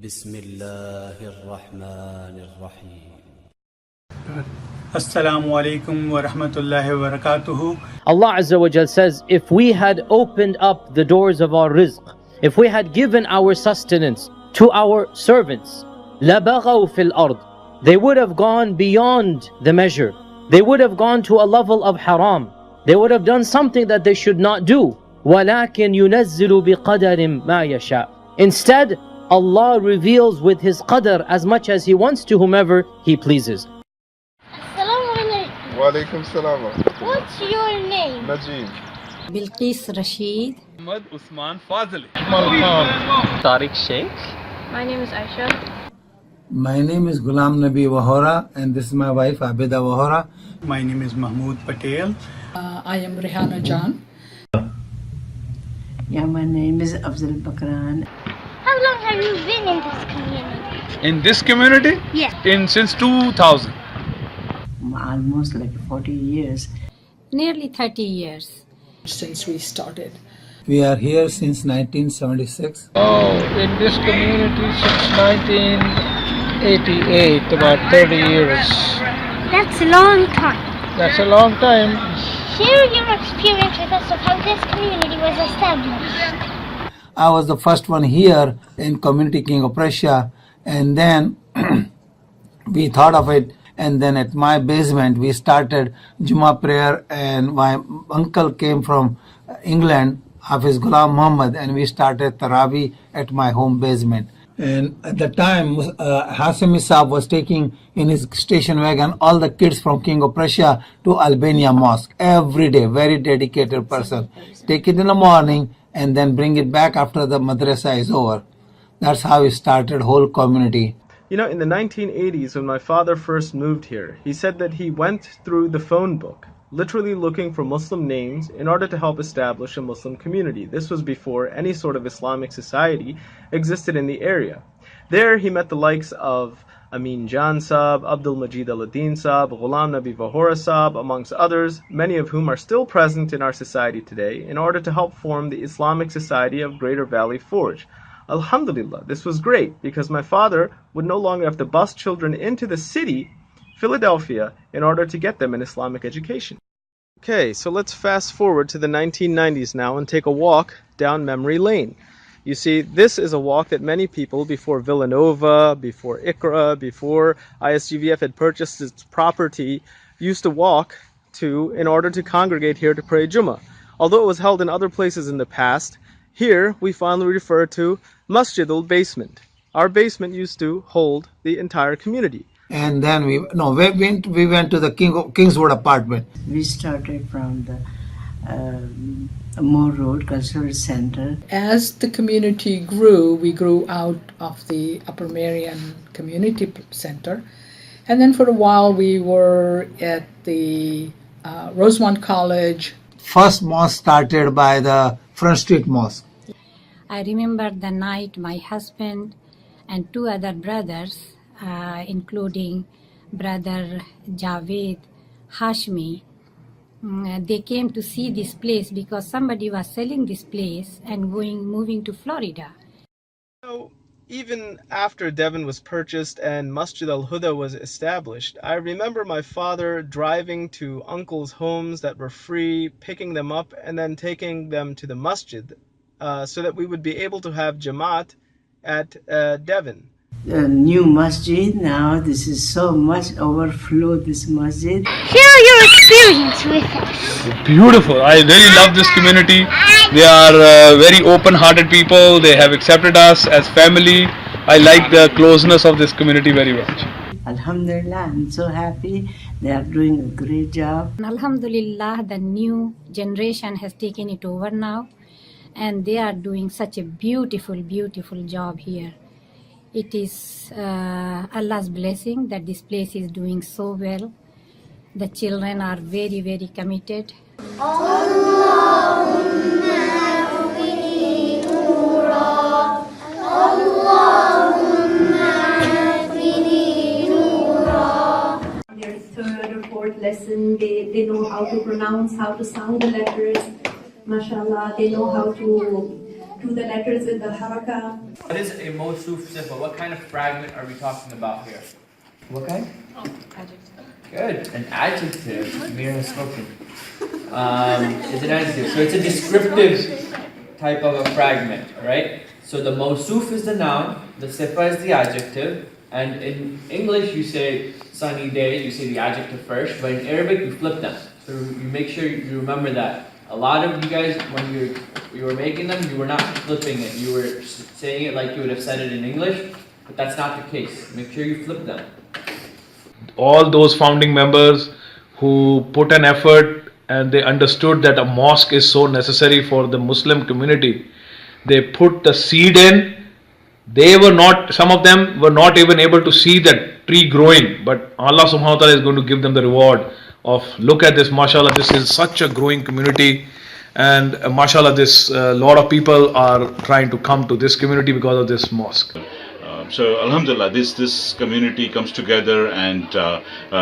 بسم الله الرحمن الرحيم. Assalamu alaikum wa rahmatullahi wa barakatuhu. Allah Azza wa Jal says, if we had opened up the doors of our rizq, if we had given our sustenance to our servants, لَبَغَوْا فِي الْأَرْضِ, they would have gone beyond the measure. They would have gone to a level of haram. They would have done something that they should not do. وَلَكِنْ يُنَزِّلُ بِقَدَرٍ مَا يَشَاءُ. Instead, Allah reveals with His qadr as much as He wants to whomever He pleases. Walaikum salam. What's your name? Najib. Bilqis Rashid. Ahmad Usman Fazli. Tariq Sheikh. My name is Aisha. My name is Ghulam Nabi Wahora, and this is my wife Abida Wahora. My name is Mahmood Patel. I am Rehana Jan. Yeah, my name is Afzal Bakran. How long have you been in this community? In this community? Yeah. Since 2000. Almost like 40 years. Nearly 30 years. Since we started. We are here since 1976. Oh, in this community since 1988, about 30 years. That's a long time. That's a long time. Share your experience with us of how this community was established. I was the first one here in Community King of Prussia, and then we thought of it, and then at my basement we started Juma prayer, and my uncle came from England, Hafiz Ghulam Muhammad, and we started Taraweeh at my home basement. And at the time, Hasemi Saab was taking in his station wagon all the kids from King of Prussia to Albania Mosque every day. Very dedicated person. Take it in the morning and then bring it back after the madrasa is over. That's how we started whole community. You know, in the 1980s, when my father first moved here, he said that he went through the phone book, literally looking for Muslim names in order to help establish a Muslim community. This was before any sort of Islamic society existed in the area. There he met the likes of Amin Jan Saab, Abdul Majid Al-Din Saab, Ghulam Nabi Wahora Saab, amongst others, many of whom are still present in our society today, in order to help form the Islamic Society of Greater Valley Forge. Alhamdulillah, this was great because my father would no longer have to bus children into the city, Philadelphia, in order to get them an Islamic education. Okay, so let's fast forward to the 1990s now and take a walk down memory lane. You see, this is a walk that many people before Villanova, before Iqra, before Isgvf had purchased its property, used to walk to in order to congregate here to pray Jummah. Although it was held in other places in the past, here we finally refer to Masjidul Basement. Our basement used to hold the entire community. And then we went to the Kingswood apartment. We started from the Moore Road Cultural Center. As the community grew, we grew out of the Upper Merion Community Center. And then for a while we were at the Rosemont College. First mosque started by the Front Street Mosque. I remember the night my husband and two other brothers, including brother Javed Hashmi, they came to see this place because somebody was selling this place and moving to Florida. So, even after Devon was purchased and Masjid al-Huda was established, I remember my father driving to uncles' homes that were free, picking them up, and then taking them to the masjid so that we would be able to have Jamaat at Devon. The new masjid now, this is so much overflow, this masjid. Share your experience with us. Beautiful. I really love this community. They are very open-hearted people. They have accepted us as family. I like the closeness of this community very much. Alhamdulillah, I'm so happy. They are doing a great job. And Alhamdulillah, the new generation has taken it over now, and they are doing such a beautiful, beautiful job here. It is Allah's blessing that this place is doing so well. The children are very, very committed. Their third or fourth lesson, they know how to pronounce, how to sound the letters. MashaAllah, they know how to to the letters in the haraka. What is a mawsuf sifa? What kind of fragment are we talking about here? What kind? Adjective. Good. An adjective. Mira has spoken. It's an adjective. So it's a descriptive type of a fragment, right? So the mawsuf is the noun, the sifa is the adjective, and in English you say sunny day, you say the adjective first, but in Arabic you flip them. So you make sure you remember that. A lot of you guys, when you were making them, you were not flipping it. You were saying it like you would have said it in English, but that's not the case. Make sure you flip them. All those founding members who put an effort and they understood that a mosque is so necessary for the Muslim community, they put the seed in. They were not, some of them were not even able to see that tree growing, but Allah subhanahu wa ta'ala is going to give them the reward of, look at this, mashallah, this is such a growing community, and mashallah, this lot of people are trying to come to this community because of this mosque. So alhamdulillah, this community comes together and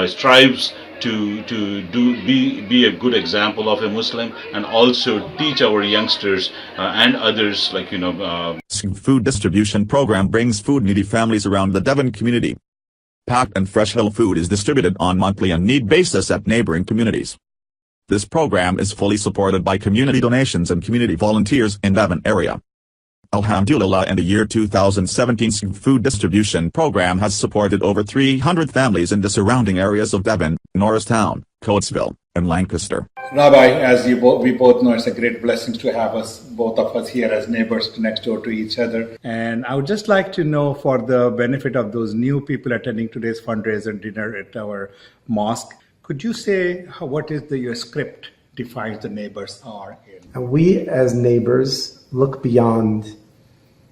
strives to be a good example of a Muslim, and also teach our youngsters and others, like Food distribution program brings food needy families around the Devon community. Packed and fresh health food is distributed on monthly and need basis at neighboring communities. This program is fully supported by community donations and community volunteers in Devon area. Alhamdulillah, in the year 2017, food distribution program has supported over 300 families in the surrounding areas of Devon, Norristown, Coatesville, and Lancaster. Rabbi, as we both know, it's a great blessing to have both of us here as neighbors next door to each other. And I would just like to know, for the benefit of those new people attending today's fundraiser dinner at our mosque, could you say what is your script defines the neighbors are in? And we as neighbors look beyond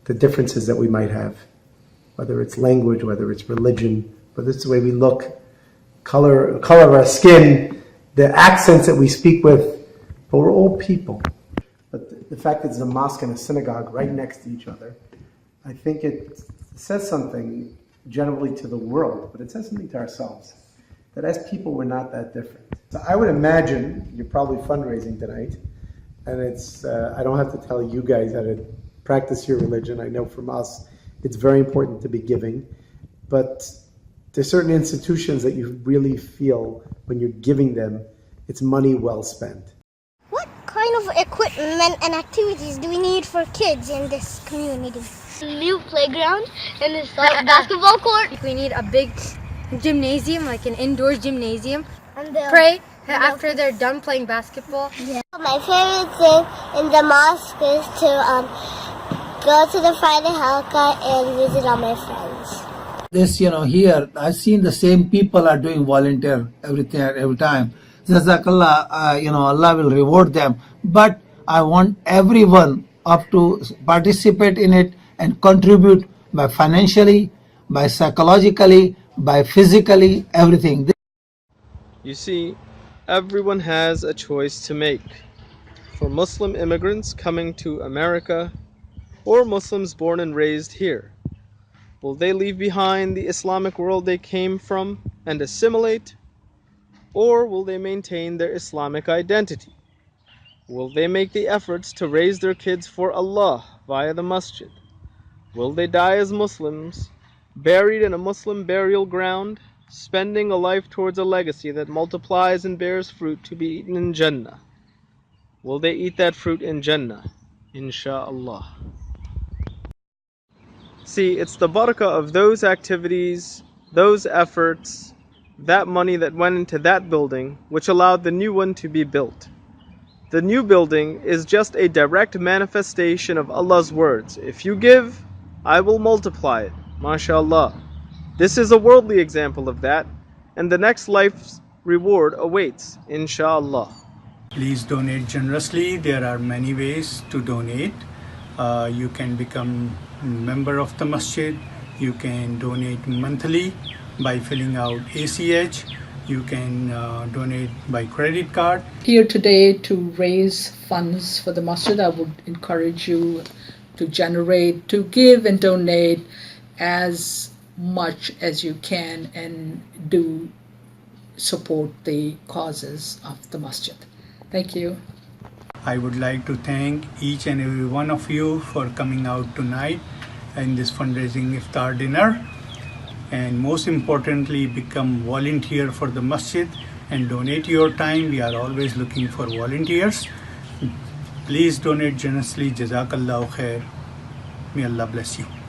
the differences that we might have, whether it's language, whether it's religion, whether it's the way we look, color of our skin, the accents that we speak with, but we're all people. But the fact that there's a mosque and a synagogue right next to each other, I think it says something generally to the world, but it says something to ourselves, that as people we're not that different. So I would imagine you're probably fundraising tonight, and it's I don't have to tell you guys how to practice your religion. I know from us it's very important to be giving, but there's certain institutions that you really feel when you're giving them, it's money well spent. What kind of equipment and activities do we need for kids in this community? New playground and this basketball court. We need a big gymnasium, like an indoor gymnasium. And pray after they're done playing basketball. Yeah. My favorite thing in the mosque is to go to the Friday halqa and visit all my friends. This, here, I've seen the same people are doing volunteer every time. Jazakallah, Allah will reward them. But I want everyone up to participate in it and contribute by financially, by psychologically, by physically, everything. You see, everyone has a choice to make. For Muslim immigrants coming to America, or Muslims born and raised here, will they leave behind the Islamic world they came from and assimilate? Or will they maintain their Islamic identity? Will they make the efforts to raise their kids for Allah via the masjid? Will they die as Muslims, buried in a Muslim burial ground, spending a life towards a legacy that multiplies and bears fruit to be eaten in Jannah? Will they eat that fruit in Jannah? Insha'Allah. See, it's the barakah of those activities, those efforts, that money that went into that building, which allowed the new one to be built. The new building is just a direct manifestation of Allah's words. If you give, I will multiply it. MashaAllah. This is a worldly example of that, and the next life's reward awaits, inshallah. Please donate generously. There are many ways to donate. You can become a member of the masjid. You can donate monthly by filling out ACH. You can donate by credit card. Here today to raise funds for the masjid. I would encourage you to give and donate as much as you can, and do support the causes of the masjid. Thank you. I would like to thank each and every one of you for coming out tonight in this fundraising iftar dinner. And most importantly, become volunteer for the masjid and donate your time. We are always looking for volunteers. Please donate generously. Jazakallahu khair. May Allah bless you.